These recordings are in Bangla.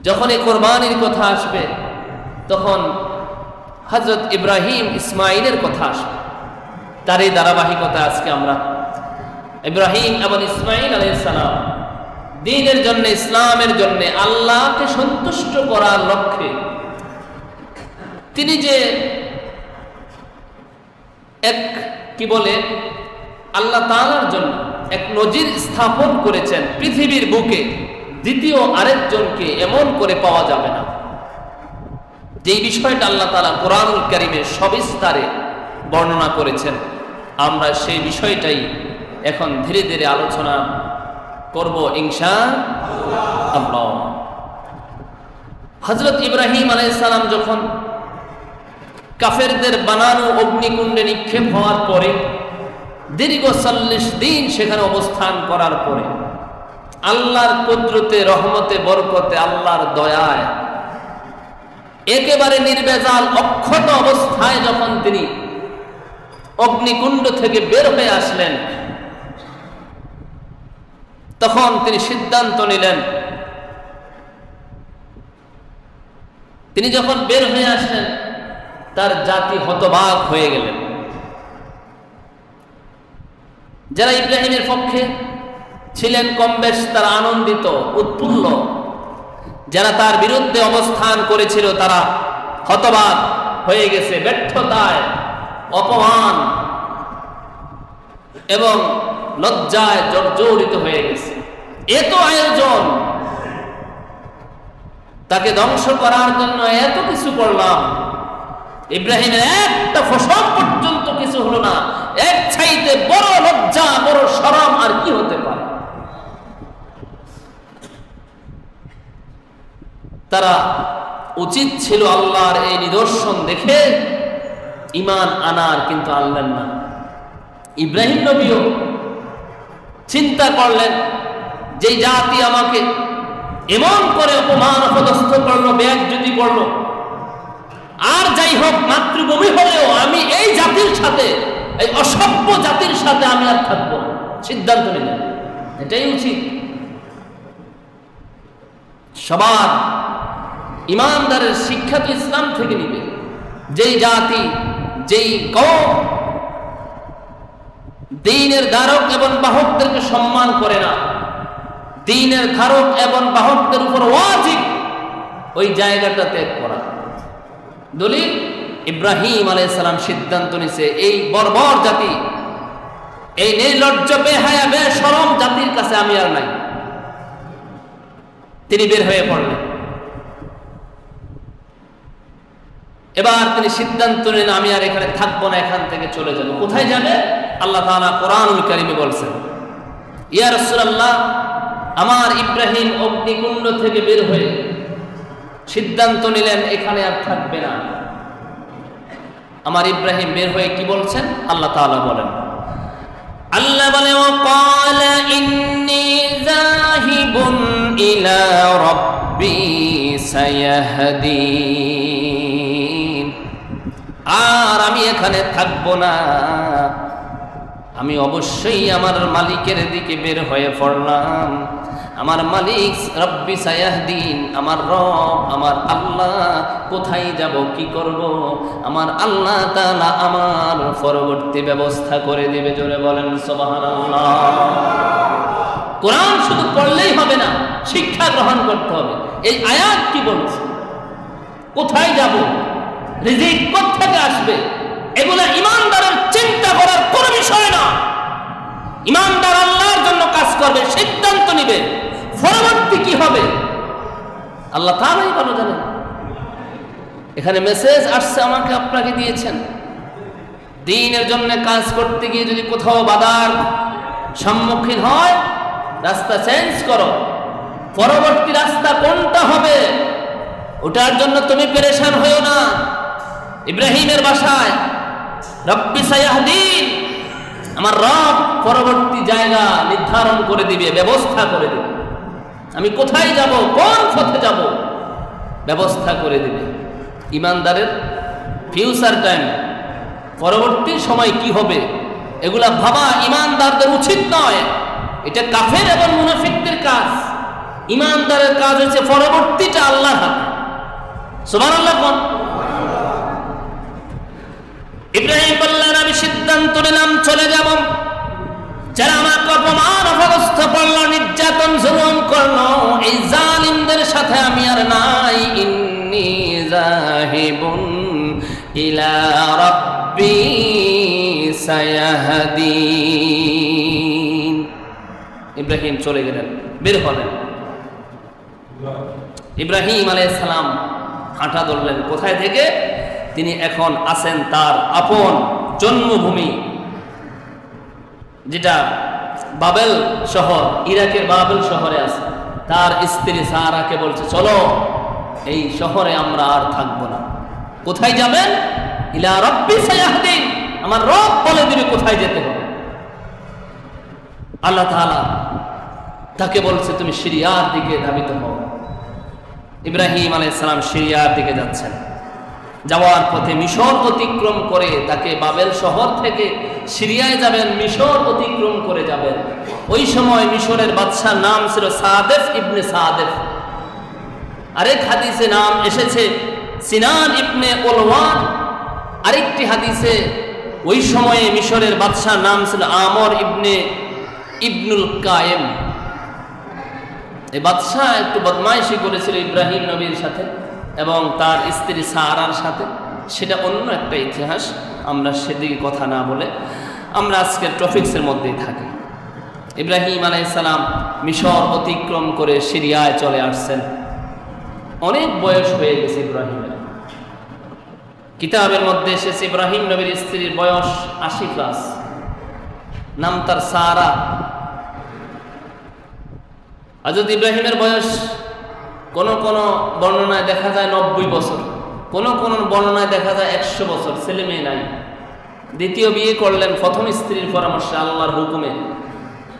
যখন এই কোরবানির কথা আসবে তখন হযরত ইব্রাহিম ইসমাইলের কথা আসবে। তার এই ধারাবাহিকতা আজকে আমরা ইব্রাহিম এবং ইসমাইল আলাইহিস সালাম দ্বীনের জন্য, ইসলামের জন্য, আল্লাহকে সন্তুষ্ট করার লক্ষ্যে তিনি যে এক আল্লাহ তাআলার জন্য এক নজির স্থাপন করেছেন। পৃথিবীর বুকে দ্বিতীয় আরেকজনকে এমন করে পাওয়া যাবে না। যেই বিষয়টা আল্লাহ তাআলা কোরআনুল কারীমে সবিস্তারে বর্ণনা করেছেন, আমরা সেই বিষয়টাই এখন ধীরে ধীরে আলোচনা করব ইনশাআল্লাহ। হযরত ইব্রাহিম আলাইহিস সালাম যখন কাফেরদের বানানো অগ্নিকুণ্ডে নিক্ষেপ হওয়ার পরে দীর্ঘ ৪০ দিন সেখানে অবস্থান করার পরে আল্লাহর কুদরতে, রহমতে, বরকতে, আল্লাহর দয়ায় একেবারে নির্ভেজাল অক্ষত অবস্থায় যখন তিনি অগ্নিকুণ্ড থেকে বের হয়ে আসলেন, তখন তিনি সিদ্ধান্ত নিলেন, তিনি যখন বের হয়ে আসলেন তার জাতি হতবাক হয়ে গেলেন। যারা ইব্রাহিমের পক্ষে ছিলেন কম বেশ তারা আনন্দিত, উৎফুল্ল। যারা তার বিরুদ্ধে অবস্থান করেছিল তারা হতবাক হয়ে গেছে, ব্যর্থতায়, অপমান এবং লজ্জায় জর্জরিত হয়ে গেছে। এত আয়োজন, তাকে ধ্বংস করার জন্য এত কিছু করলাম, ইব্রাহিমের একটা ফসল পর্যন্ত কিছু হলো না। এক চাইতে বড় লজ্জা, বড় শরম আর কি হতে পারে? তারা উচিত ছিল আল্লাহর এই নিদর্শন দেখে ঈমান আনার, কিন্তু আনলেন না। ইব্রাহিম নবীও চিন্তা করলেন, যে জাতি আমাকে এমন করে অপমান অপদস্থ করলো, বেইজ্জতি করলো, আর যাই হোক মাতৃভূমি হলেও আমি এই জাতির সাথে, এই অসভ্য জাতির সাথে আমি আর থাকবো না। সিদ্ধান্ত নিলেন, এটাই উচিত। সবার ইমানদারের শিক্ষা তো ইসলাম থেকে নিবে। যেই জাতি, যেই কওম দ্বীনের ধারক এবং বাহকদেরকে সম্মান করে না, দ্বীনের ধারক এবং বাহকদের উপর ওয়াজিব ওই জায়গাটা ত্যাগ করা। দলিল, ইব্রাহিম আলাইহিস সালাম সিদ্ধান্ত নিছে এই বর্বর জাতি, এই নির্লজ্জ, বেহায়া, বেশরম জাতির কাছে আমি আর নাই। তিনি বের হয়ে পড়লেন। এবার তিনি সিদ্ধান্ত নিলেন, আমি আর এখানে থাকবো না, এখান থেকে চলে যাব। কোথায় যাবে? আল্লাহ তাআলা কোরআনুল কারীমে বলছেন, ইয়া রাসূলুল্লাহ, আমার ইব্রাহিম অগ্নিকুণ্ড থেকে বের হয়ে সিদ্ধান্ত নিলেন এখানে আর থাকবে না। আমার ইব্রাহিম বের হয়ে কি বলছেন? আল্লাহ তাআলা বলেন, আল্লাহ বলে, ওয়াকালা ইন্নী যাহিবুন ইলা রাব্বি সায়াহদিন। আর আমি এখানে থাকবো না, আমি অবশ্যই আমার মালিকের দিকে বের হয়ে পড়লাম। আমার মালিক রব্বি সায়াহদিন, আমার রব, আমার আল্লাহ কোথায় যাব, কি করব, আমার আল্লাহ তাআলা আমার পরবর্তী ব্যবস্থা করে দিবে। জোরে বলেন সুবহানাল্লাহ। কোরআন শুধু পড়লেই হবে না, শিক্ষা গ্রহণ করতে হবে। এই আয়াত কি বলছে? কোথায় যাব, রিজিক কোত্থেকে আসবে, এগুলা ইমানদারের চিন্তা করার কোনো বিষয় না। ইমানদার আল্লাহর জন্য কাজ করবে, সিদ্ধান্ত নিবে, পরবর্তী কি হবে আল্লাহ তাআলাই ভালো জানেন। এখানে মেসেজ আসছে, আমাকে আপনাকে দিয়েছেন। দ্বীনের জন্য কাজ করতে গিয়ে যদি কোথাও বাধার সম্মুখীন হয়, রাস্তা চেঞ্জ করো। পরবর্তী রাস্তা কোনটা হবে ওটার জন্য তুমি পেরেশান হইও না। ইব্রাহিমের ভাষায় রব্বি সায়াহদিন, আমার রব পরবর্তী জায়গা নির্ধারণ করে দিবে, ব্যবস্থা করে দিবে। আমি কোথায় যাব, কোন পথে যাব, ব্যবস্থা করে দিবে। ইমানদারের ফিউচার টাইম, পরবর্তী সময় কি হবে, এগুলা ভাবা ইমানদারদের উচিত নয়। এটা কাফের এবং মুনাফিকদের কাজ। ইমানদারের কাজ হচ্ছে পরবর্তীটা আল্লাহর হাতে। সুবহানাল্লাহ। কোন ইব্রাহিম বললেন আমি সিদ্ধান্ত নিলাম চলে যাব, যারা আমাকে অপমান অপদস্থ করলো, নির্যাতন জুলুম করলো, এই জালিমদের সাথে আমি আর নাই। ইন্নী যাহিবুন ইলা রাব্বি সায়াহদিন। ইব্রাহিম চলে গেলেন, বের হলেন। ইব্রাহিম আলাইহিস সালাম হাঁটা ধরলেন। কোথায় থেকে? তিনি এখন আছেন তার আপন জন্মভূমি, যেটা বাবেল শহর, ইরাকের বাবেল শহরে আছে। তার স্ত্রী সারাকে বলছে চলো এই শহরে আমরা আর থাকবো না। কোথায় যাবেন? ইলা রাব্বি সায়াহদিন, আমার রব বলে দিবে কোথায় যেতে হবে। আল্লাহ তাআলা তাকে বলছে তুমি সিরিয়ার দিকে ধাবিত হও। ইব্রাহিম আলাইহিস সালাম সিরিয়ার দিকে যাচ্ছেন। যাওয়ার পথে মিশর অতিক্রম করে তাকে বাবেল শহর থেকে সিরিয়ায় যাবেন, মিশর অতিক্রম করে যাবেন। ওই সময় মিশরের বাদশার নাম ছিল সাদেফ ইবনে সাদেফ। আরেক হাদিসে নাম এসেছে সিনান ইবনে উলওয়ান। আরেকটি হাদিসে ওই সময়ে মিশরের বাদশার নাম ছিল আমর ইবনুল কায়েম। এই বাদশাহ একটু বদমাইশি করেছিল ইব্রাহিম নবীর সাথে এবং তার স্ত্রী সারার সাথে। সেটা অন্য একটা ইতিহাস, আমরা সেদিকে কথা না বলে আমরা আজকের টপিক্সের মধ্যেই থাকি। ইব্রাহিম আলাইহিস সালাম মিশর অতিক্রম করে সিরিয়ায় চলে আসছেন। অনেক বয়স হয়ে গেছে ইব্রাহিমের। কিতাবের মধ্যে এসেছে ইব্রাহিম নবীর স্ত্রীর বয়স 80+, নাম তার সারা। হযরত ইব্রাহিমের বয়স কোন কোন বর্ণনায় দেখা যায় 90 বছর, কোন কোন বর্ণনায় দেখা যায় 100 বছর। ছেলে মেয়ে নাই। দ্বিতীয় বিয়ে করলেন প্রথম স্ত্রীর পরামর্শে, আল্লাহর হুকুমে।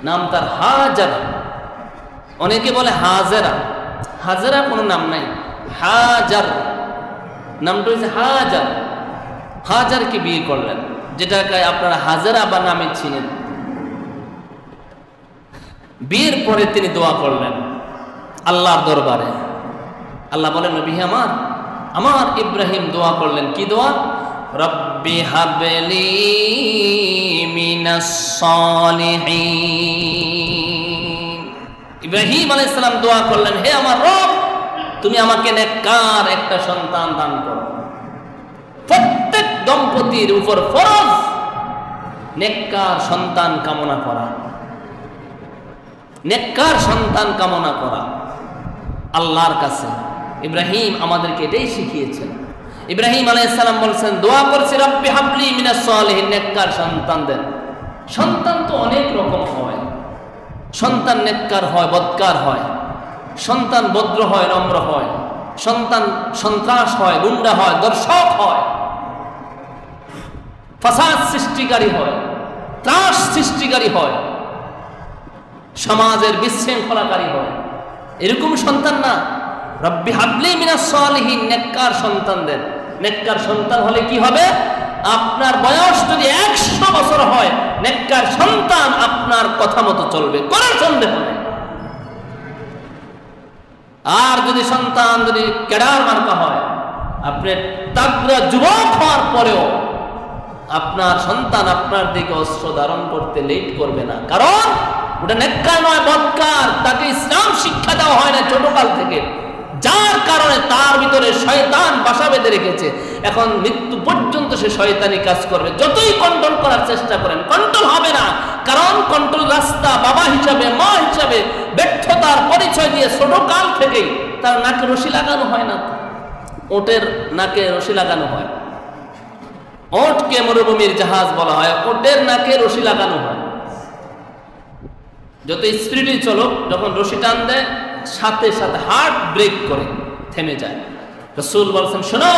নাম তার হাজার। অনেকে বলে হাজেরা, হাজেরা কোনো নাম নাই, হাজার নামটা হচ্ছে হাজার। হাজারকে বিয়ে করলেন, যেটাকে আপনারা হাজেরা বা নামে চিনেন। বিয়ের পরে তিনি দোয়া করলেন আল্লাহর দরবারে। আল্লাহ বলেন নবী আমার ইব্রাহিম দোয়া করলেন, কি দোয়া? রব্বি হাবলি মিনাস সালিহিন। ইব্রাহিম আলাইহিস সালাম দোয়া করলেন, হে আমার রব, তুমি আমাকে নেককার একটা সন্তান দান করো। প্রত্যেক দম্পতির উপর ফরজ নেককার সন্তান কামনা করা, নেককার সন্তান কামনা করা আল্লাহর কাছে। ইব্রাহিম আমাদেরকে এটাই শিখিয়েছেন। ইব্রাহিম আলাইহিস সালাম বলছেন, দোয়া করছি রব্বি হাবলি মিনাস সালিহিন, নেককার সন্তান দেন। সন্তান তো অনেক রকম হয়। সন্তান নেককার হয়, বদকার হয়। সন্তান ভদ্র হয়, নম্র হয়। সন্তান সন্ত্রাস হয়, গুন্ডা হয়, দর্শক হয়, ফাসাদ সৃষ্টিকারী হয়, ত্রাস সৃষ্টিকারী হয়, সমাজের বিশৃঙ্খলাকারী হয়। এরকম সন্তান না। রব্বি হাবলি মিনাস সালিহিন, নেককার সন্তান দেন। নেককার সন্তান হলে কি হবে? আপনার বয়স যদি 100 বছর হয়, নেককার সন্তান আপনার কথা মতো চলবে, কোনো সন্দেহ নেই। আর যদি সন্তান যদি কেডার মার্কা হয়, আপনি তাগড়া যুবক হওয়ার পরেও আপনার সন্তান আপনার দিকে অস্ত্র ধারণ করতে লেট করবে না, কারণ ওটা নেককার নয়, বদকার। তাকে ইসলাম শিক্ষা দেওয়া হয় না ছোটকাল থেকে, যার কারণে তার ভিতরে শয়তান বাসা বেঁধে রেখেছে। এখন মৃত্যু পর্যন্ত সে শয়তানি কাজ করবে। যতই কন্ট্রোল করার চেষ্টা করেন, কন্ট্রোল হবে না, কারণ কন্ট্রোল রাস্তা বাবা হিসাবে, মা হিসাবে ব্যর্থতার পরিচয় দিয়ে ছোটকাল থেকেই তার নাকে রশি লাগানো হয় না। ওটের নাকে রশি লাগানো হয়। ওটকে মরুভূমির জাহাজ বলা হয়, ওটের নাকে রশি লাগানো হয়। যত স্পিডে চলো, যখন রশি টান দেয় সাথে সাথে হার্ট ব্রেক করে থেমে যায়। রাসূল বলছেন, শোনো,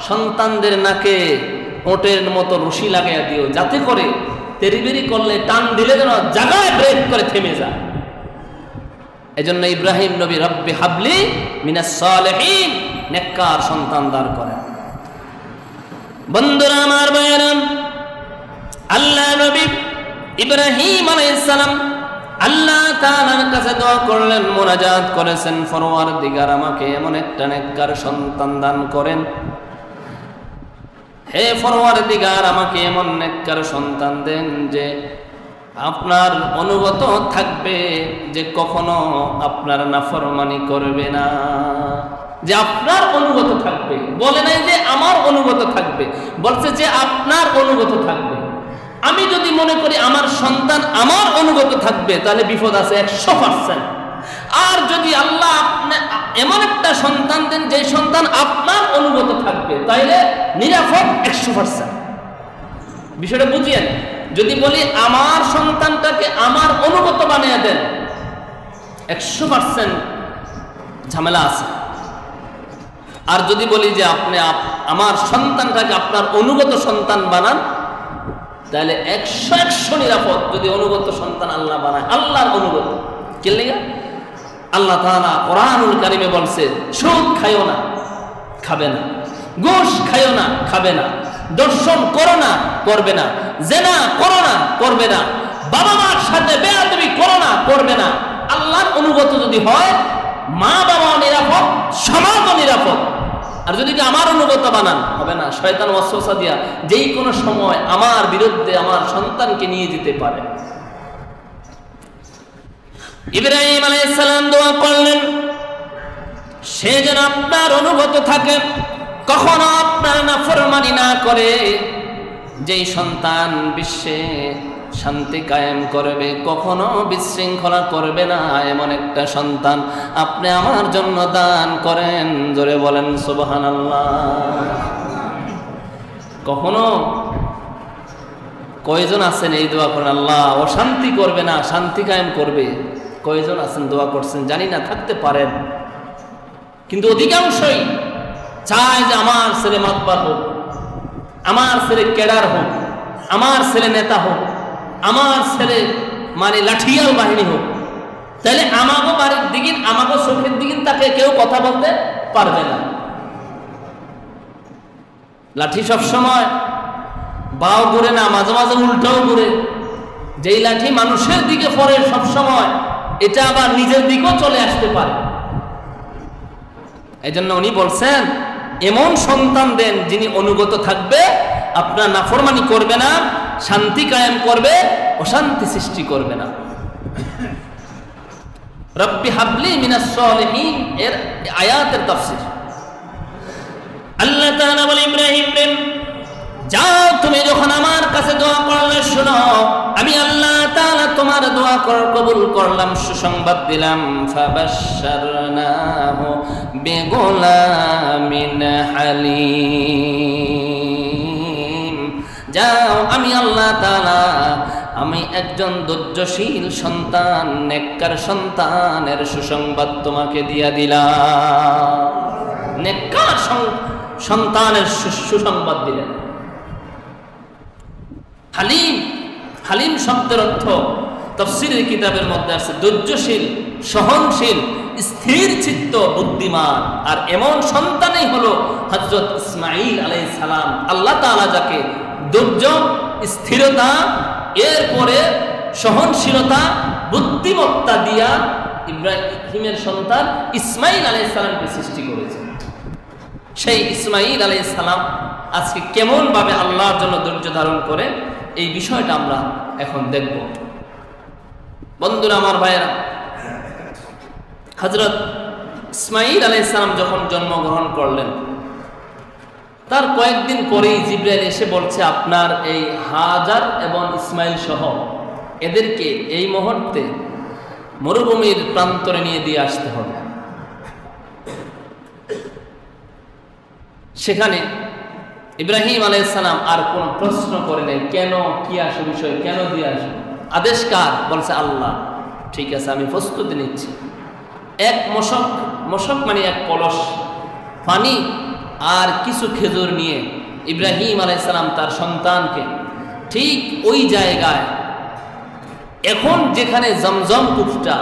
সন্তানদের নাকে ওটের মতো রশি লাগাইয়া দিও, যাতে করে তেরিবেরি করলে, টান দিলে যেন জায়গায় ব্রেক করে থেমে যায়। এজন্য ইব্রাহিম নবী রব্বি হাবলি মিনাস সালিহিন, নেককার সন্তান দান করেন। বন্ধুরা আমার, ভাইয়েরা, আল্লাহ নবী ইব্রাহিম আলাইহিস সালাম আল্লাহ তাআলার কাছে দোয়া করলেন, মুনাজাত করেছেন, পরওয়ারদিগার আমাকে এমন একটা নেককার সন্তান দান করেন। হে পরওয়ারদিগার, আমাকে এমন নেককার সন্তান দেন যে আপনার অনুগত থাকবে, যে কখনো আপনার নাফরমানি করবে না, যে আপনার অনুগত থাকবে। বলে নাই যে আমার অনুগত থাকবে, বলছে যে আপনার অনুগত থাকবে। আমি যদি মনে করি আমার সন্তান আমার অনুগত থাকবে, তাহলে বিপদ আছে 100%। আর যদি আল্লাহ এমন একটা সন্তান দেন যে সন্তান আপনার অনুগত থাকবে, তাইলে নিরাপদ 100%। বিষয়টা বুঝিয়েন। যদি বলি আমার সন্তানটাকে আমার অনুগত বানিয়ে দেন, 100% ঝামেলা আছে। আর যদি বলি যে আপনি আমার সন্তানটাকে আপনার অনুগত সন্তান বানান, তাহলে 100% নিরাপদ। যদি অনুগত সন্তান আল্লাহ বানায়, আল্লাহর অনুগত। কে লেগে? আল্লাহ তাআলা কোরআনুল কারীমে বলছে, সুদ খাইও না, খাবে না। ঘুষ খাইও না, খাবে না। দর্শন করো না, করবে না। জেনা করো না, করবে না। বাবা মার সাথে বেয়াদবি করো না, করবে না। আল্লাহর অনুগত যদি হয়, মা বাবা নিরাপদ, সমাজও নিরাপদ। আর যদি আমার অনুগত বানান, হবে না। শয়তান ওয়াসওয়াসা দিয়া যেই কোনো সময় আমার বিরুদ্ধে আমার সন্তানকে নিয়ে যেতে পারে। ইব্রাহিম আলাইহিস সালাম দোয়া করলেন, সে যেন আপনার অনুগত থাকে, কখনো আপনার নাফরমানি না করে। যেই সন্তান বিশ্বে শান্তি কায়েম করবে, কখনো বিশৃঙ্খলা করবে না, এমন একটা সন্তান আপনি আমার জন্য দান করেন। জোরে বলেন সুবহানাল্লাহ। কখনো কয়জন আছেন এই দোয়া করেন, আল্লাহ অশান্তি করবে না, শান্তি কায়েম করবে? কয়জন আছেন দোয়া করছেন? জানি না, থাকতে পারেন। কিন্তু অধিকাংশই চায় যে আমার ছেলে মাতবার হোক, আমার ছেলে ক্যাডার হোক, আমার ছেলে নেতা হোক, আমার ছেলে মানে লাঠিয়াল বাহিনী হোক। তাহলে আমাগো বাড়ির দিকে, আমাগো চোখের দিকে তাকে কেউ কথা বলতে পারবে না। লাঠি সবসময় বাও ঘুরে না, মাঝে মাঝে উল্টাও ঘুরে। যেই লাঠি মানুষের দিকে পড়ে সবসময়, এটা আবার নিজের দিকেও চলে আসতে পারে। এই জন্য উনি বলছেন, এমন সন্তান দেন যিনি অনুগত থাকবে, আপনার নাফরমানি করবে না, শান্তি কায়েম করবে, অশান্তি সৃষ্টি করবে না। রব্বি হাবলি মিনাস সালিহিন এর আয়াতের তাফসীর। আল্লাহ তাআলা বলেন, ইব্রাহিম রে যাও, তুমি যখন আমার কাছে দোয়া করলে, শোনো, আমি আল্লাহ তাআলা তোমার দোয়া কবুল করলাম, সুসংবাদ দিলাম। ফাবাশশারনাহু বিগুলামিন হালিম। যাও, আমি আল্লাহ তাআলা আমি একজন ধৈর্যশীল সন্তান, নেককার সন্তানের সুসংবাদ তোমাকে দিয়া দিলাম। নেককার সন্তানের সুসংবাদ দিলেন। হালিম, হালিম শব্দের অর্থ তাফসীরের কিতাবের মধ্যে আছে ধৈর্যশীল, সহনশীল, স্থির চিত্ত, বুদ্ধিমান। আর এমন সন্তানই হলো হযরত ইসমাঈল আলাইহিস সালাম। আল্লাহ তাআলা যাকে ধৈর্য, স্থিরতা, এরপরে সহনশীলতা, বুদ্ধিমত্তা দিয়া ইব্রাহিমের সন্তান ইসমাঈল আলাইহিস সালামকে সৃষ্টি করেছে। সেই ইসমাঈল আলাইহিস সালাম আজকে কেমন ভাবে আল্লাহর জন্য ধৈর্য ধারণ করে, এই বিষয়টা আমরা এখন দেখব। বন্ধুরা, আমার ভাইয়েরা, হযরত ইসমাঈল আলাইহিস সালাম যখন জন্মগ্রহণ করলেন, তার কয়েকদিন পরেই জিবরাইল এসে বলছে, আপনার এই হাজার এবং ইসমাইল সহ এদেরকে এই মুহূর্তে মরুভূমির প্রান্তরে নিয়ে দিয়ে আসতে হবে। সেখানে ইব্রাহিম আলাইহিস সালাম আর কোনো প্রশ্ন করে নাই, কেন, কি আসে বিষয়, কেন দিয়ে আসবে, আদেশ কার? বলছে আল্লাহ। ঠিক আছে, আমি প্রস্তুতি নিচ্ছি। এক মশক মানে এক কলস পানি আর কিছু খেজুর নিয়ে ইব্রাহিম আলাইহিস সালাম তার সন্তানকে ঠিক ওই জায়গায়, এখন যেখানে জমজম কূপটা,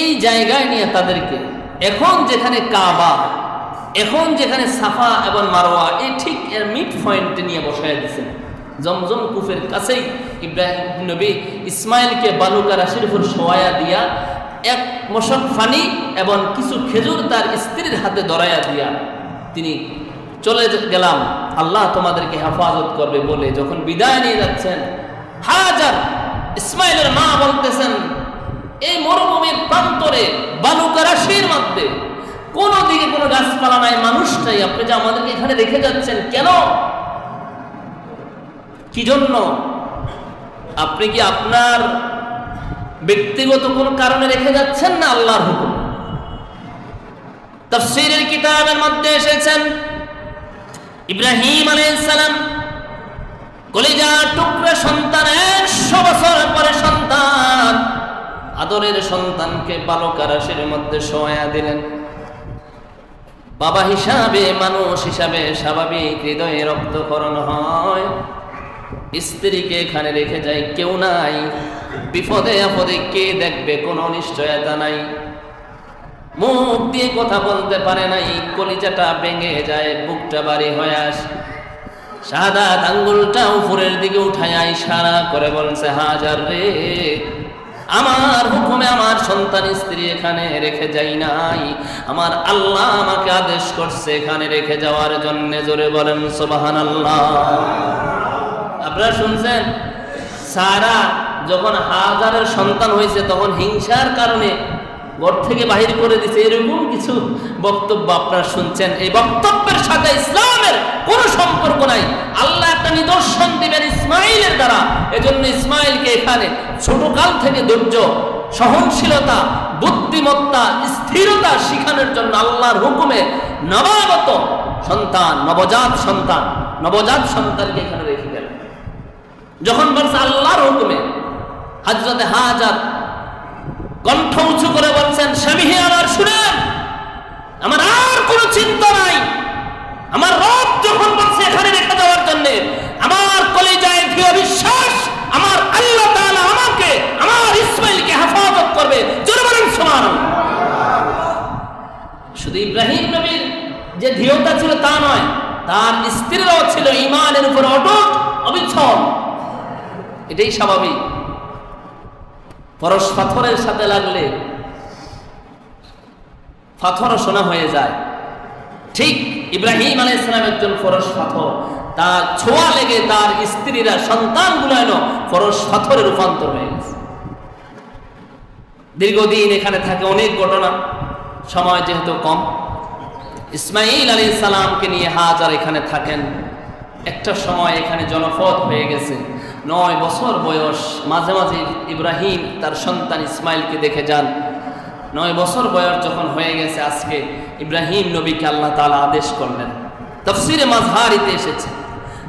এই জায়গায় নিয়ে তাদেরকে, এখন যেখানে কাবা, এখন যেখানে সাফা এবং মারওয়া, এই ঠিক এর মিড পয়েন্টে নিয়ে বসায় দিয়েছেন। জমজম কূপের কাছেই ইব্রাহিম নবী ইসমাইলকে বালুকা রাশির উপর শোয়ায়া দিয়া এক মশক পানি এবং কিছু খেজুর তার স্ত্রীর হাতে ধরাইয়া দিয়া তিনি চলে গেলাম, আল্লাহ তোমাদেরকে হেফাজত করবে বলে যখন বিদায় নিয়ে যাচ্ছেন, হাজার ইসমাইলের মা বলতেছেন, এই মরুভূমির প্রান্তরে বালুকা রাশির মধ্যে কোন দিকে কোনো গাছপালা নাই, মানুষ নাই, আপনি যে আমাদেরকে এখানে রেখে যাচ্ছেন কেন, কি জন্য? আপনি কি আপনার ব্যক্তিগত কোন কারণে রেখে যাচ্ছেন না আল্লাহর হুকুম? তাফসীরের কিতাবের মধ্যে এসেছেন ইব্রাহিম আলাইহিস সালাম কলিজার টুকরা সন্তান, 100 বছর পরে সন্তান, আদরের সন্তানকে বালুকা রাশির মধ্যে শোয়া দিলেন। বাবা হিসাবে, মানুষ হিসাবে স্বাভাবিক হৃদয়ে রক্তক্ষরণ হয়। স্ত্রীকে এখানে রেখে যায়, কেউ নাই, বিপদে আপদে কে দেখবে, কোনো নিশ্চয়তা নাই, মুখ দিয়ে কথা বলতে পারে নাই, কলিজাটা ভেঙে যায়, বুকটা ভারী হয়ে আসে। শাহাদাত আঙ্গুলটা উপরের দিকে উঠায় ইশারা করে বলছে, হাজার রে, আমার হুকুমে আমার সন্তান স্ত্রী এখানে রেখে যাই নাই, আমার আল্লাহ আমাকে আদেশ করছে এখানে রেখে যাওয়ার জন্য। জোরে বলেন সুবহানাল্লাহ। আপনারা শুনছেন, সারা যখন হাজারের সন্তান হয়েছে তখন হিংসার কারণে ঘর থেকে বাহির করে দিছে, এরকম কিছু বক্তব্য আপনারা শুনছেন। এই বক্তব্যের সাথে ইসলামের কোনো সম্পর্ক নাই। আল্লাহ একটা নিদর্শন দিবেন ইসমাইলের দ্বারা, এজন্য ইসমাইলকে এখানে ছোটকাল থেকে ধৈর্য, সহনশীলতা, বুদ্ধিমত্তা, স্থিরতা শিখানোর জন্য আল্লাহর হুকুমে নবাগত সন্তান, নবজাত সন্তানকে এখানে রেখে গেলেন। যখন বলছে আল্লাহর হুকুমে, হযরতে হাজার কণ্ঠ উঁচু করে বলছেন, স্বামী হে আমার শুনেন, আমার আর কোনো চিন্তা নাই, আমার রব যখন বলছে এখানে রেখে দেওয়ার জন্য, আমার কলিজায় দৃঢ় বিশ্বাস, আমার আল্লাহ তাআলা আমাকে, আমার ইসমাইলকে হেফাজত করবে। জোরে বলেন সুবহানাল্লাহ। শুধু ইব্রাহিম নবীর যে দৃঢ়তা ছিল তা নয়, তার স্ত্রীরাও ছিল ঈমানের উপর অটুট, অবিচল। এটাই স্বাভাবিক। পরশ পাথরের সাথে লাগলে পাথর সোনা হয়ে যায়, ঠিক ইব্রাহিম আলাইহিস সালাম একজন পরশ পাথর, তার ছোঁয়া লেগে তার স্ত্রীরা, সন্তানগুলো এলো পরশ পাথরে রূপান্তর হয়ে গেছে। দীর্ঘদিন এখানে থাকে, অনেক ঘটনা, সময় যেহেতু কম। ইসমাইল আলাইহিস সালামকে নিয়ে হাজার এখানে থাকেন। একটা সময় এখানে জনপদ হয়ে গেছে, 9 বছর বয়স। মাঝে মাঝে ইব্রাহিম তার সন্তান ইসমাইলকে দেখে যান। 9 বছর বয়স যখন হয়ে গেছে, আজকে ইব্রাহিম নবীকে আল্লাহ তাআলা আদেশ করলেন। তাফসীরে মাজহারিতে এসেছে,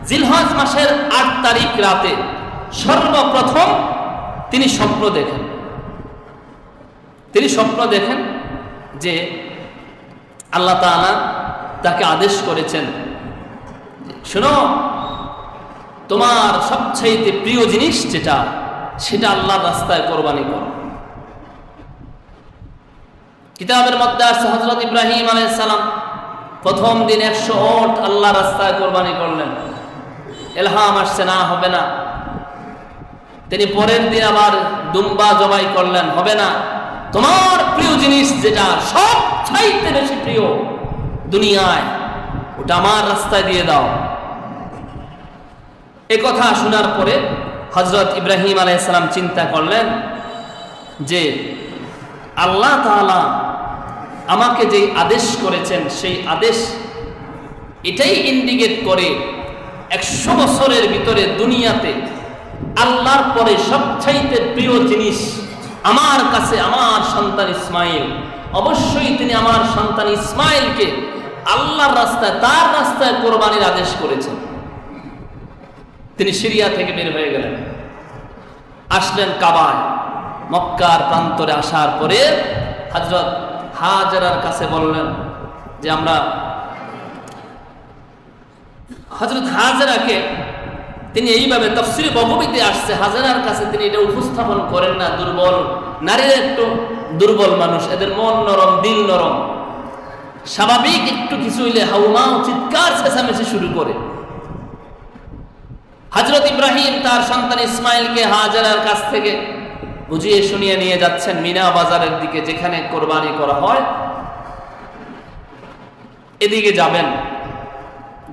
জিলহজ মাসের 8 তারিখ রাতে সর্বপ্রথম তিনি স্বপ্ন দেখেন যে আল্লাহ তাআলা তাকে আদেশ করেছেন, শোনো, তোমার সবচাইতে প্রিয় জিনিস যেটা, সেটা আল্লাহর রাস্তায় কোরবানি করো। কিতাবের মধ্যে আছে হযরত ইব্রাহিম আলাইহিস সালাম প্রথম দিন 100 ওট আল্লাহর রাস্তায় কোরবানি করলেন। ইলহাম আসছে, না হবে না। তিনি পরের দিন আবার দুম্বা জবাই করলেন, হবে না। তোমার প্রিয় জিনিস যেটা সবচাইতে বেশি প্রিয় দুনিয়ায়, ওটা আমার রাস্তায় দিয়ে দাও। এই কথা শোনার পরে হযরত ইব্রাহিম আলাইহিস সালাম চিন্তা করলেন যে আল্লাহ তাআলা আমাকে যে আদেশ করেছেন, সেই আদেশ এটাই ইন্ডিকেট করে 100 বছরের ভিতরে দুনিয়াতে আল্লাহর পরে সবচাইতে প্রিয় জিনিস আমার কাছে আমার সন্তান ইসমাইল। অবশ্যই তিনি আমার সন্তান ইসমাইলকে আল্লাহর রাস্তায়, তার রাস্তায় কোরবানির আদেশ করেছেন। তিনি সিরিয়া থেকে বের হয়ে গেলেন, আসলেন কাবায়। মক্কার প্রান্তরে আসার পরে হযরত হাজরার কাছে বললেন যে আমরা, হযরত হাজরাকে তিনি এইভাবে তাফসীরে বগবীতে আসছে, হাজরার কাছে তিনি এটা উপস্থাপন করেন না, দুর্বল নারীরা একটু দুর্বল মানুষ, এদের মন নরম, দিল নরম, স্বাভাবিক একটু কিছু হইলে হাউমাউ চিৎকার চেঁচামেচি শুরু করে। হযরত ইব্রাহিম তার সন্তান ইসমাইলকে হাজেরার কাছ থেকে বুঝিয়ে শুনিয়ে নিয়ে যাচ্ছেন মিনা বাজারের দিকে, যেখানে কোরবানি করা হয়। এদিকে যাবেন,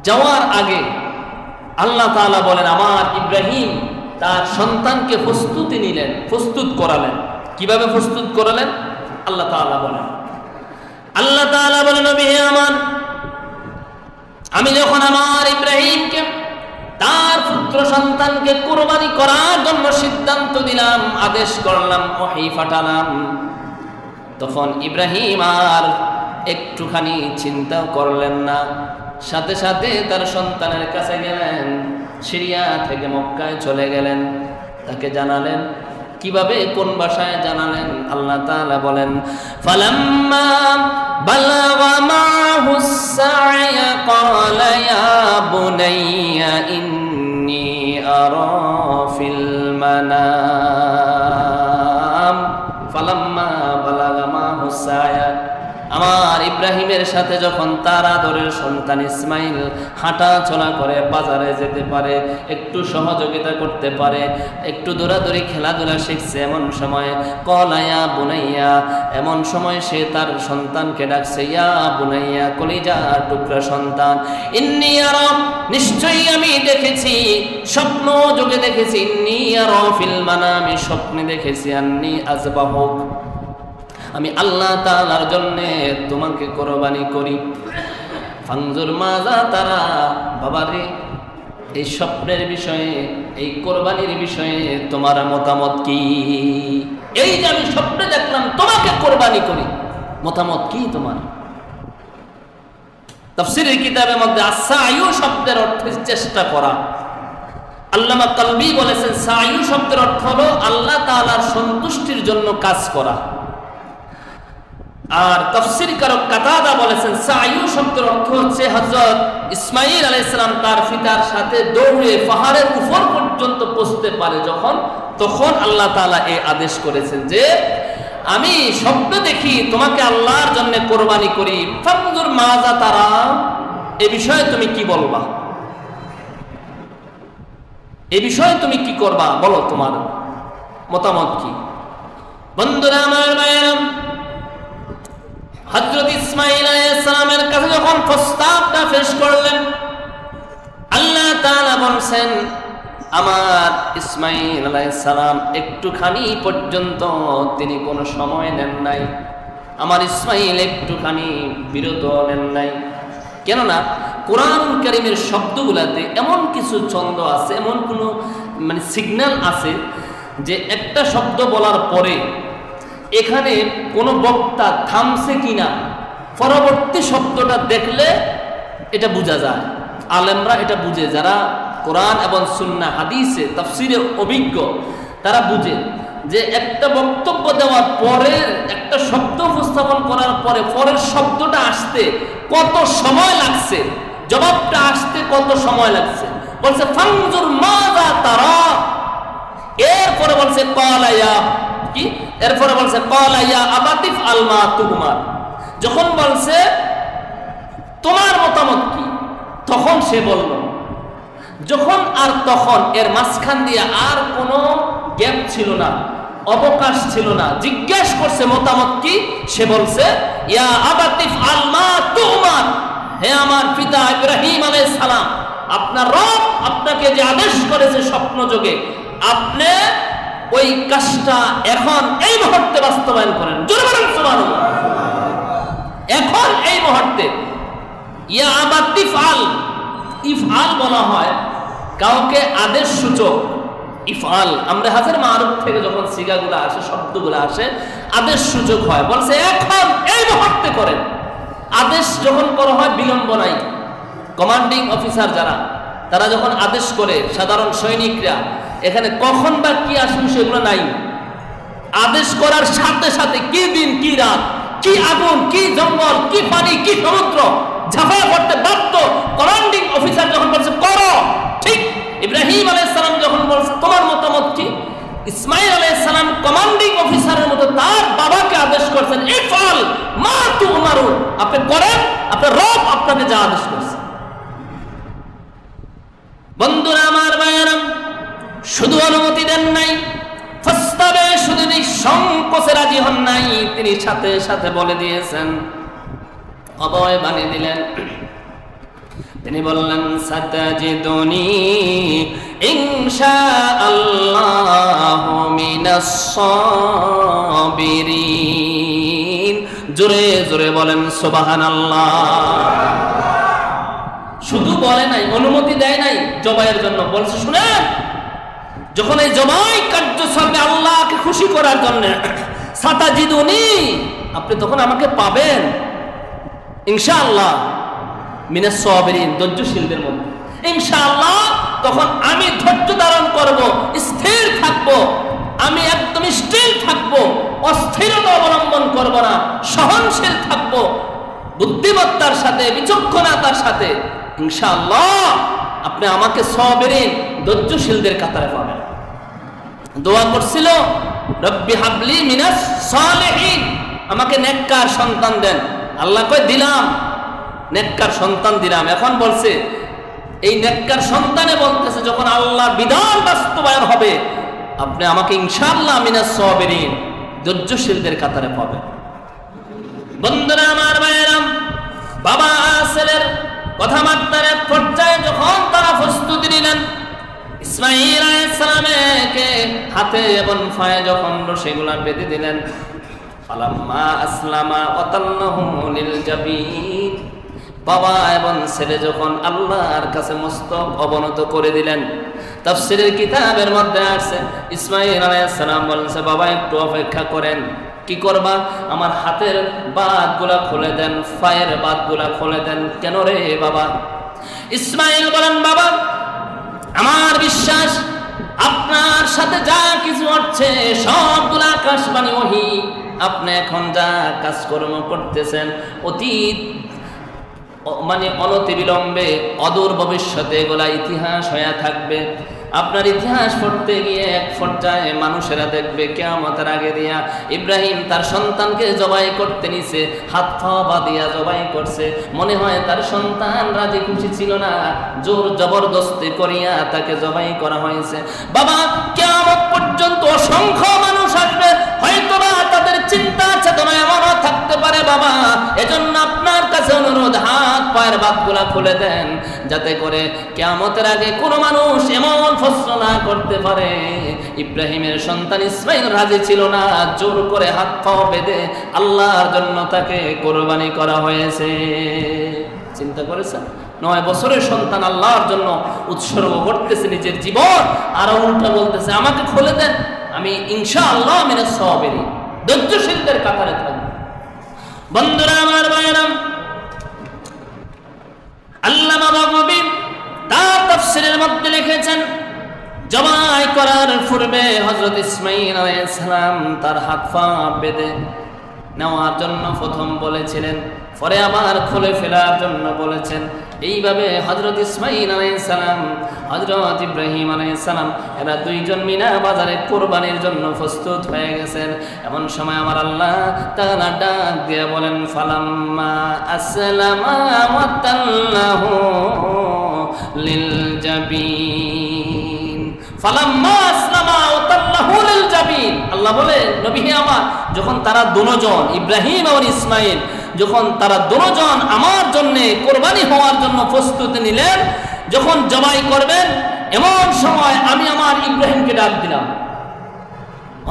যাওয়ার আগে আল্লাহ তাআলা বলেন, আমার ইব্রাহিম তার সন্তানকে প্রস্তুত করালেন। কিভাবে প্রস্তুত করালেন আল্লাহ তাআলা বলেন, নবী হে আমার, আমি যখন আমার ইব্রাহিমকে তার পুত্র সন্তানকে কুরবানি করার জন্য সিদ্ধান্ত দিলাম, আদেশ করলাম, ওহী পাঠালাম, তখন ইব্রাহিম আর একটুখানি চিন্তাও করলেন না। সাথে সাথে তার সন্তানের কাছে গেলেন, সিরিয়া থেকে মক্কায় চলে গেলেন, তাকে জানালেন। কিভাবে, কোন ভাষায় জানালেন? আল্লাহ তাআলা বলেন, ফালাম্মা বালাগা মাহুস সা'য়া ক্বালা ইয়া বুনাইয়া ইন্নী আরা ফিল মানাম। ফালাম্মা বালাগা মাহুস সা'য়া, আমার ইব্রাহিমের সাথে যখন তার আদরের সন্তান ইসমাইল হাঁটা চলা করে, বাজারে যেতে পারে, একটু সহযোগিতা করতে পারে, একটু দৌড়াদৌড়ি খেলাধুলা শিখছে, এমন সময় ক্বালা ইয়া বুনাইয়া, এমন সময় সে তার সন্তানকে ডাকছে, ইয়া বুনাইয়া, কলিজা টুকরা সন্তান, ইন্নী আরা, নিশ্চয়ই আমি দেখেছি, স্বপ্ন যোগে দেখেছি, ইন্নী আরা ফিল মানামি, স্বপ্নে দেখেছি, আন্নী আযবাহুক, আমি আল্লাহ তাআলার জন্য তোমাকে কোরবানি করি। ফানজুর মাজা তারা, বাবারে এই স্বপ্নের বিষয়ে, এই কোরবানির বিষয়ে তোমার মতামত কি? এই যে আমি স্বপ্নে দেখলাম তোমাকে কোরবানি করি, মতামত কি তোমার? তাফসীরের কিতাবের মধ্যে আস-সা'য়ু শব্দের অর্থ চেষ্টা করা। আল্লামা কালবি বলেছেন, সা'য়ু শব্দের অর্থ হলো আল্লাহ তাআলার সন্তুষ্টির জন্য কাজ করা। আর তাফসীর কারক কাতাদা বলেছেন, সা'য়ু শব্দের অর্থ হচ্ছে হযরত ইসমাঈল আলাইহিস সালাম তার পিতার সাথে দৌড়ে পাহাড়ের উপর পর্যন্ত পৌঁছতে পারে যখন, তখন আল্লাহ তাআলা এই আদেশ করেছেন যে আমি স্বপ্ন দেখি তোমাকে আল্লাহর জন্য কোরবানি করি। ফানজুর মাজা তারা, এই বিষয়ে তুমি কি বলবা? এই বিষয়ে তুমি কি করবা, বলো, তোমার মতামত কি? বন্ধুরা আমার, ভাইয়েরা, হযরত ইসমাঈল আলাইহিস সালামের কাছে যখন প্রস্তাবটা পেশ করলেন, আল্লাহ তাআলা বলেন, আমার ইসমাঈল আলাইহিস সালাম একটুখানি পর্যন্ত তিনি কোনো সময় নেন নাই, আমার ইসমাঈল একটুখানি বিরত নেন নাই। কেননা কোরআনুল কারীমের শব্দগুলোতে এমন কিছু ছন্দ আছে, এমন কোনো সিগন্যাল আছে যে একটা শব্দ বলার পরে এখানে কোনো বক্তা থামছে কিনা পরবর্তী শব্দটা দেখলে এটা বোঝা যায়। আলেমরা এটা বুঝে, যারা কোরআন এবং সুন্নাহ হাদিসে তাফসীরে অভিজ্ঞ, তারা বুঝে যে একটা বক্তব্য দেওয়ার পরে, একটা শব্দ উপস্থাপন করার পরে পরের শব্দটা আসতে কত সময় লাগছে, জবাবটা আসতে কত সময় লাগছে। বলছে ফানজুর মাজা তারা, এরপরে বলছে ক্বালা ইয়া কি, এরপরে বলছে ক্বালা ইয়া আবাতিফ আল মা তুমার, যখন বলছে তোমার মতামত কি, তখন সে বলল, যখন আর তখন, এর মাঝখান দিয়ে আর কোনো গ্যাপ ছিল না, অবকাশ ছিল না। জিজ্ঞেস করছে মতামত কি, সে বলছে ইয়া আবাতিফ আল মা তুমার, হে আমার পিতা ইব্রাহিম আলাইহিস সালাম, আপনার রব আপনাকে যে আদেশ করেছে স্বপ্ন যোগে, আপনি ওই কাজটা এখন এই মুহূর্তে বাস্তবায়ন করেন। জোরে বলেন সুবহানাল্লাহ। এখন এই মুহূর্তে। ইয়া আবাতিফ আল, ইফআল বলা হয় কাউকে আদেশ সূচক। ইফআল আমরা হাজার মারুফ থেকে যখন সিগাগুলো আসে, শব্দগুলো আসে, আদেশ সূচক হয়। বলছে এখন এই মুহূর্তে করেন। আদেশ যখন করা হয় বিলম্ব নাই। কমান্ডিং অফিসার যারা, তারা যখন আদেশ করে, সাধারণ সৈনিকরা, এখানে কখন বা কি আসবে সেগুলো নাই। আদেশ করার সাথে সাথে কি দিন কি রাত, কি আগুন, কি জঙ্গল, কি পানি, কি সমুদ্র ঝাঁপায় পড়তে বাধ্য। কমান্ডিং অফিসার যখন বলছে করো, ঠিক ইব্রাহিম আলাইহিস সালাম যখন বলছে তোমার মতামত কি, ইসমাঈল আলাইহিস সালাম কমান্ডিং অফিসারের মতো তার বাবাকে আদেশ করছেন ইফআল মা তুমারুন, আপনি করেন, আপনার রব আপনাকে যা আদেশ করছে। বন্ধুরা আমার, ভাইয়েরা, শুধু অনুমতি দেন নাই, প্রস্তাবে শুধু সংকোচে রাজি হন নাই, তিনি সাথে সাথে বলে দিয়েছেন, অভয় বানিয়ে দিলেন। তিনি বললেন, সাতাজিদুনি ইনশাআল্লাহু মিনাস সাবিরিন। জোরে জোরে বলেন সুবহানাল্লাহ। শুধু বলে নাই, অনুমতি দেয় নাই জবাইয়ের জন্য, বলছে শুনেন, যখন এই জবাই কার্য চলবে আল্লাহকে খুশি করার জন্য, সাতাজিদুনি, আপনি তখন আমাকে পাবেন ইনশাআল্লাহ মিনাস সাবিরিন, ধৈর্যশীলদের মধ্যে। ইনশাআল্লাহ তখন আমি ধৈর্য ধারণ করব, স্থির থাকব, আমি একদম স্থির থাকব, অস্থিরতা অবলম্বন করব না, সহনশীল থাকব, বুদ্ধিমত্তার সাথে, বিচক্ষণতার সাথে। ইনশাআল্লাহ আপনি আমাকে সাবিরিন, ধৈর্যশীলদের কাতারে পাবেন। দোয়া করছিল, রব্বি হাবলি মিনাস সালিহিন, আমাকে নেককার সন্তান দেন। আল্লাহ কয় দিলাম, নেককার সন্তান দিলাম। এখন বলছে এই নেককার সন্তানে বলতেছে, যখন আল্লাহর বিধান বাস্তবায়ন হবে আপনি আমাকে ইনশাআল্লাহ মিনাস সাবিরিন, ধৈর্যশীলদের কাতারে পাবেন। বন্ধুরা আমার, ভাইয়েরা, বাবা ছেলের কথাবার্তার এক পর্যায়ে যখন তারা প্রস্তুতি নিলেন, ইসমাঈল আলাইহিস সালামকে হাতে এবং পায়ে যখন রশিগুলা বেঁধে দিলেন, ফালাম্মা আসলামা ওয়াতাল্লাহু লিল জাবিন, বাবা এবং ছেলে যখন আল্লাহর কাছে মস্তক অবনত করে দিলেন, তাফসীরের কিতাবের মধ্যে আছে, ইসমাঈল আলাইহিস সালাম বলছে, বাবা একটু অপেক্ষা করেন। কি করবা? আমার হাতের বাতগুলা খুলে দেন, পায়ের বাতগুলা খুলে দেন। কেন রে বাবা? ইসমাঈল বলেন, বাবা আমার বিশ্বাস আপনার সাথে যা কিছু হচ্ছে সবগুলা আকাশবাণী ওহী। আপনি এখন যা কাজকর্ম করতেছেন অতীত অনতিবিলম্বে অদূর ভবিষ্যতে এগুলা ইতিহাস হয়ে থাকবে। আপনার ইতিহাস পড়তে গিয়ে এক পর্যায়ে মানুষেরা দেখবে কিয়ামতের আগে দিয়া ইব্রাহিম তার সন্তানকে জবাই করতে নিছে, হাত পা বাঁধিয়া জবাই করছে। মনে হয় তার সন্তান রাজি খুশি ছিল না, জোর জবরদস্তি করিয়া তাকে জবাই করা হয়েছে। বাবা কিয়ামত পর্যন্ত অসংখ্য মানুষ আসবে, হয়তোবা তাদের চিন্তা চেতনা এমনও থাকতে পারে। বাবা এজন্য আপনার কাছে অনুরোধ, হাত পায়ের বাতগুলা খুলে দেন, যাতে করে কিয়ামতের আগে কোনো মানুষ এমন প্রশ্ন না করতে পারে ইব্রাহিমের সন্তান ইসমাঈল রাজি ছিল না, জোর করে হাত পা বেঁধে আল্লাহর জন্য তাকে কোরবানি করা হয়েছে। চিন্তা করেছেন? 9 বছরের সন্তান আল্লাহর জন্য উৎসর্গ করতেছে নিজের জীবন, আর উল্টা বলতেছে আমাকে খুলে দেন, আমি ইনশাআল্লাহ মিনাস সাবিরিন, ধৈর্যশীলদের কাতারে থাকব। বন্ধুরা আমার, ভাইয়েরা, আল্লামা বাগবী তার তাফসীরের মধ্যে লিখেছেন, জবাই করার পূর্বে হযরত ইসমাঈল আলাইহিস সালাম তার হাত পা বেঁধে নেওয়ার জন্য প্রথম বলেছিলেন, পরে আবার খুলে ফেলার জন্য বলেছেন। এইভাবে হযরত ইসমাঈল আলাইহিস সালাম, হযরত ইব্রাহিম আলাইহিস সালাম, এরা দুইজন মিনা বাজারে কুরবানির জন্য প্রস্তুত হয়ে গেছেন। এমন সময় আমার আল্লাহ তাআলা ডাক দিয়ে বলেন, ফালাম্মা আসলামা ওয়া তাল্লাহু লিল জাবিন, ফালাম্মা আসলামা ওয়া তাল্লাহু লিল জাবিন। আল্লাহ বলে, নবী হে আমার, যখন তারা দুজন ইব্রাহিম আর ইসমাঈল, যখন তারা দুজন আমার জন্য কোরবানি হওয়ার জন্য প্রস্তুতি নিলেন, যখন জবাই করবেন, এমন সময় আমি আমার ইব্রাহিমকে ডাক দিলাম,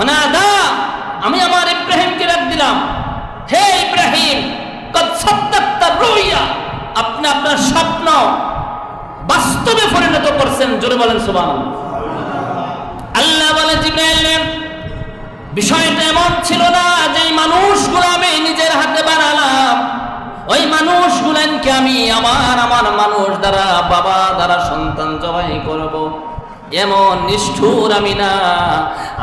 অনাদা, আমি আমার ইব্রাহিমকে ডাক দিলাম, হে ইব্রাহিম, কদ সাদ্দাকতা রুইয়া, আপনি আপনার স্বপ্ন বাস্তবে পরিণত করছেন। জোরে বলেন সুবহানাল্লাহ। আল্লাহ বলে, জিবরাইল, বিষয়টা এমন ছিল না যে মানুষগুলো আমি নিজের হাতে বানালাম, ওই মানুষগুলোকে আমি আমার মানুষ দ্বারা, বাবা দ্বারা সন্তান জবাই করব, এমন নিষ্ঠুর আমি না।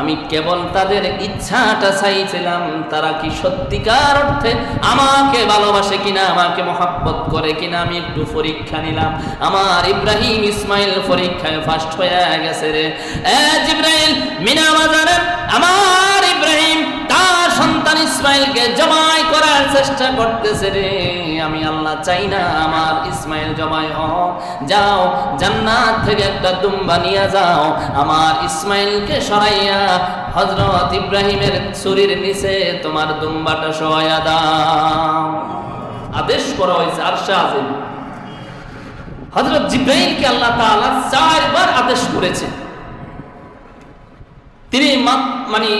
আমি কেবল তাদের ইচ্ছাটা চাইছিলাম, তারা কি সত্যিকার অর্থে আমাকে ভালোবাসে কিনা, আমাকে মহব্বত করে কিনা, আমি একটু পরীক্ষা নিলাম। আমার ইব্রাহিম ইসমাঈল পরীক্ষায় ফার্স্ট হয়ে গেছে রে। জিবরাইল, মিনা বাজারে আমার ইব্রাহিম তার সন্তান ইসমাইলকে জবাই করার চেষ্টা করতেছে রে, আমি আল্লাহ চাই না আমার ইসমাইল জবাই হোক, যাও জান্নাত থেকে একটা দুম্বা নিয়ে যাও, আমার ইসমাইলকে সরাইয়া হযরত ইব্রাহিমের ছুরির নিচে তোমার দুম্বাটা শোয়া দাও। আদেশ করা হয়েছে আরশে আজিম। হযরত জিবরাইলকে আল্লাহ তাআলা 4 বার আদেশ করেছে। তিনি মানে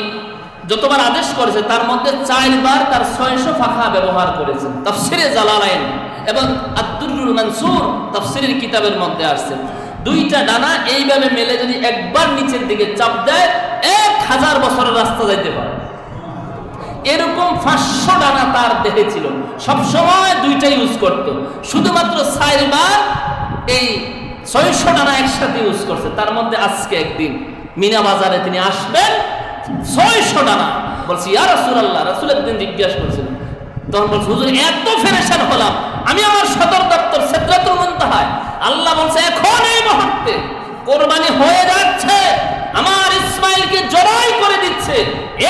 যতবার আদেশ করেছে তার মধ্যে 4 বার তার 600 ফাঁকা ব্যবহার করেছেন। তাফসিরে জালালাইন এবং আদ-দুররুল মানসুর তাফসিরের কিতাবের মধ্যে আসছে, 2টা ডানা এইভাবে মেলে যদি একবার নিচের দিকে চাপ দেয় 1000 বছরের রাস্তা যাইতে পারে। এরকম 500 ডানা তার দেহে ছিল, সবসময় 2টা ইউজ করত, শুধুমাত্র 4 বার এই 600 ডানা একসাথে ইউজ করছে। তার মধ্যে আজকে একদিন মিনা বাজারে তিনি আসবেন, 600 ডানা। বলছি ইয়া রাসূলুল্লাহ, রাসূল একদিন জিজ্ঞাসা করেছিলেন, তখন বলছে হুজুর এত ফেরেশান হলাম, আমি আমার সদর দপ্তর সিদরাতুল মুনতাহায়, আল্লাহ বলছে এখন এই মুহূর্তে কোরবানি হয়ে যাচ্ছে, আমার ইসমাইলকে জবাই করে দিচ্ছে,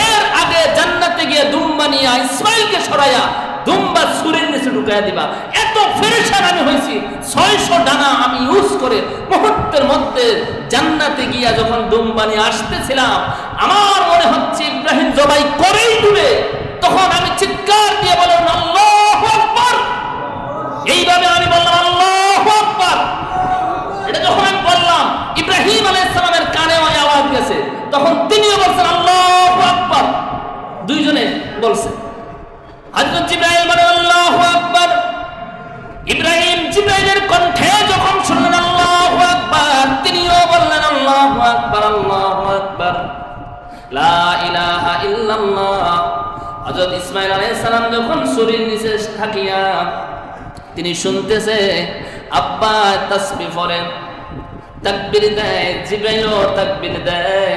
এর আগে জান্নাতে গিয়ে দুম্বা নিয়ে ইসমাইলকে সরাইয়া দুম্বা ছুরির নিচে ঢুকাইয়া দিবা। এত ফেরেশান আমি হয়েছি, 600 ডানা আমি ইউজ করে মুহূর্তের মধ্যে জান্নাতে গিয়া যখন দুম্বা নিয়ে আসতেছিলাম, আমার মনে হচ্ছে ইব্রাহিম জবাই করেই দিবে, তখন আমি চিৎকার দিয়ে বললাম আল্লাহু আকবার। এইভাবে আমি বললাম আল্লাহু আকবার। এটা যখন আমি বললাম ইব্রাহিম আলাইহিস সালামের কানে ওই আওয়াজ গেছে, তখন তিনিও বলছেন আল্লাহু আকবার। দুইজনে বলছে। হযরত জিবরাইল বলেন আল্লাহু আকবার। ইব্রাহিম জিবরাইলের কণ্ঠে যখন শুনলেন আল্লাহু আকবার, তিনিও বললেন আল্লাহু আকবার, আল্লাহু আকবার, লা ইলাহা ইল্লাল্লাহ। হযরত ইসমাইল আলাইহিস সালাম যখন ছুরির নিচে থাকিয়া তিনি শুনতেছে আব্বা তাসবিহ পড়েন, তাকবীর দেয়, জিবরাইলও তাকবীর দেয়,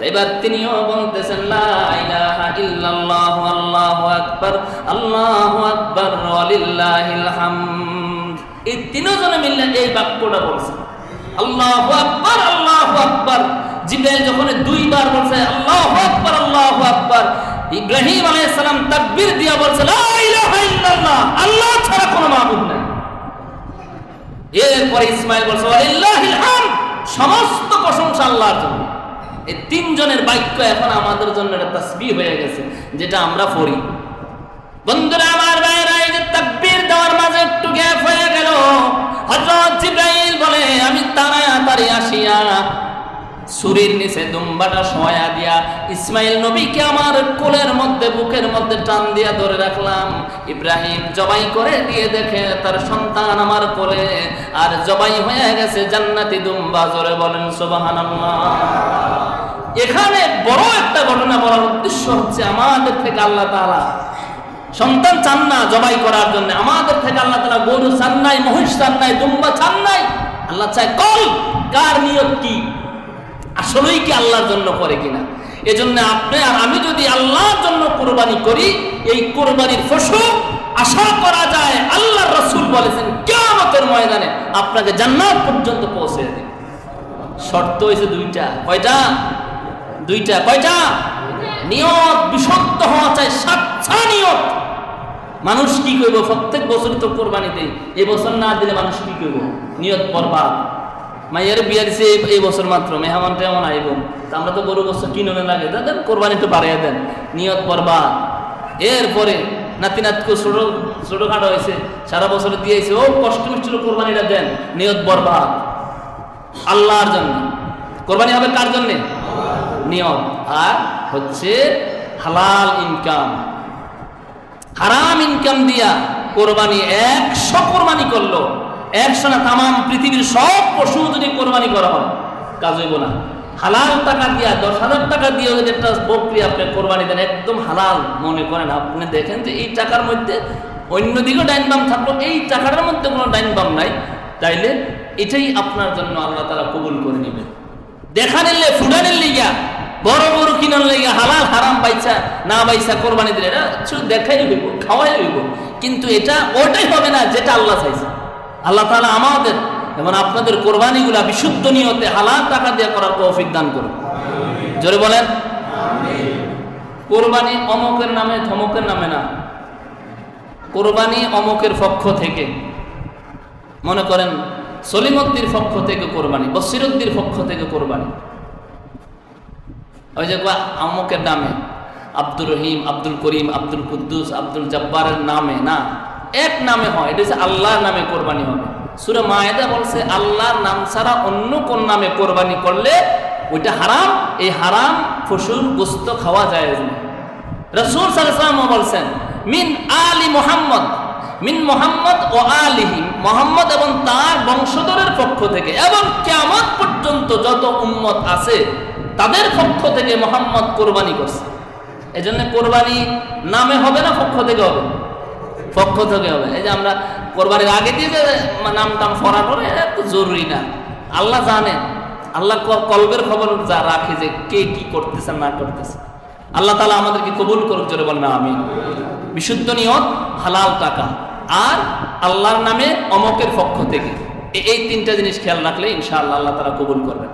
এবার তিনিও বলতেছেন লা ইলাহা ইল্লাল্লাহ, আল্লাহু আকবার, আল্লাহু আকবার, ওয়ালিল্লাহিল হামদ। এই তিনজনে মিলে এই বাক্যটা বলছে আল্লাহু আকবার, আল্লাহু আকবার। জিবরাইল যখন 2 বার বলছে আল্লাহু আকবার, আল্লাহু আকবার, ইব্রাহিম আলাইহিস সালাম তাকবীর দিয়া বলছে লা ইলাহা ইল্লাল্লাহ, আল্লাহ ছাড়া কোনো মাবুদ নাই। এরপর ইসমাইল বলছে ওয়ালিল্লাহিল হামদ, সমস্ত প্রশংসা আল্লাহর জন্য। এই তিনজনের বাক্য এখন আমাদের জন্য একটা তাসবিহ হয়ে গেছে, যেটা আমরা পড়ি। বন্ধুরা আমার ভাইরা, এই যে তাকবীর দেওয়ার মাঝে একটু গ্যাপ হয়ে গেল, হযরত জিবরাইল বলে আমি তাড়াতাড়ি আসিয়া ছুরির নিচে দুম্বাটা শোয়া দিয়া ইসমাইল নবীকে আমার কোলের মধ্যে বুকের মধ্যে টান দিয়া ধরে রাখলাম। ইব্রাহিম জবাই করে দিয়ে দেখে তার সন্তান আমার কোলে, আর জবাই হয়ে গেছে জান্নাতি দুম্বা। জোরে বলেন সুবহানাল্লাহ। এখানে বড় একটা ঘটনা বলার উদ্দেশ্য হচ্ছে, আমাদের থেকে আল্লাহ তাআলা সন্তান চান না জবাই করার জন্য, আমাদের থেকে আল্লাহ তাআলা গরু চান নাই, মহিষ চান নাই, দুম্বা চান নাই। আল্লাহ চায় কল কার নিয়ত কি, আসলেই কি আল্লাহর জন্য করে কিনা। এজন্য আপনি আর আমি যদি আল্লাহর জন্য কুরবানি করি, এই কুরবানির পশু আশা করা যায় আল্লাহর রাসূল বলেছেন কিয়ামতের ময়দানে আপনাকে জান্নাত পর্যন্ত পৌঁছে দিবে। শর্ত হইছে 2টা। কয়টা? 2টা। কয়টা? নিয়ত বিশুদ্ধ হওয়া চাই, সাচ্চা নিয়ত। মানুষ কি করব, প্রত্যেক বছর তো কুরবানি দেই, এই বছর না দিলে মানুষ কি করব, নিয়ত বরবাদ। মাইয়ের বিয়ে দিছে এই বছর মাত্র, মেহমান টেমন আইব, আমরা তো গরু বছর কিনে লাগে, দেন কোরবানি তো বাড়িয়ে দেন, নিয়ত বরবাদ। এরপরে নাতি নাতকে ছোটখাটো হয়েছে, সারা বছর দিয়েছে, ও কষ্ট মিষ্টি কোরবানিটা দেন, নিয়ত বরবাদ। আল্লাহর জন্য কোরবানি হবে, কার জন্যে? নিয়ত। আর হচ্ছে হালাল ইনকাম। হারাম ইনকাম দিয়া কোরবানি 100 কোরবানি করলো, 100 না, তাম পৃথিবীর সব পশু যদি কোরবানি করা হয় কাজ হইব না। হালাল টাকা দিয়া 10,000 টাকা দিয়ে যদি একটা বকরি আপনি কোরবানি দেন, একদম হালাল মনে করেন, আপনি দেখেন যে এই টাকার মধ্যে অন্যদিকেও ডাইন বাম থাকলো, এই টাকাটার মধ্যে কোনো ডাইন বাম নাই, তাইলে এটাই আপনার জন্য আল্লাহ তাআলা কবুল করে নেবেন। দেখা নিলে ফুডানের লিগা, বড় বড় কিনার লিগা হালাল হারাম বাইছা না বাইছা কোরবানি দিলে এটা শুধু দেখাই হইব, খাওয়াই হইব, কিন্তু এটা ওটাই হবে না যেটা আল্লাহ চাইছে। আল্লাহ তাআলা আমাদের এবং আপনাদের কোরবানিগুলা বিশুদ্ধ নিয়তে হালাল টাকা দিয়ে করার তৌফিক দান করুন। জোরে বলেন আমিন। কোরবানি অমকের নামে ধমকের নামে না, কোরবানি অমকের পক্ষ থেকে। মনে করেন সলিমদ্দির পক্ষ থেকে কোরবানি, বসিরুদ্দির পক্ষ থেকে কোরবানি, ওই যে অমকের নামে, আব্দুর রহিম, আব্দুল করিম, আব্দুল কুদ্দুস, আব্দুল জব্বারের নামে না, এক নামে হয়। এটা হচ্ছে আল্লাহর নামে কোরবানি হবে। সূরা মায়েদা বলছে আল্লাহর নাম ছাড়া অন্য কোন নামে কোরবানি করলে ওইটা হারাম, এই হারাম পশুর গোশত খাওয়া যায় না। রাসূল সাল্লাল্লাহু আলাইহি ওয়াসাল্লাম বলছেন মিন আলি মুহাম্মদ, মিন মুহাম্মদ ও আলিহি, মুহাম্মদ এবং তার বংশধরের পক্ষ থেকে এবং কিয়ামত পর্যন্ত যত উম্মত আছে তাদের পক্ষ থেকে মুহাম্মদ কোরবানি করছে। এজন্য কোরবানি নামে হবে না পক্ষ থেকে হবে? পক্ষ থেকে হবে। এই যে আমরা কোরবানির আগে দিয়ে যে নাম টাম ফরা করে, এটা তো জরুরি না। আল্লাহ জানেন, আল্লাহ কলবের খবর যা রাখে যে কে কি করতেছে না করতেছে। আল্লাহ তাআলা আমাদেরকে কবুল করুক, জোরে বলেন আমিন। বিশুদ্ধ নিয়ত, হালাল টাকা, আর আল্লাহর নামে অমকের পক্ষ থেকে, এই তিনটা জিনিস খেয়াল রাখলে ইনশাআল্লাহ আল্লাহ তাআলা কবুল করবেন।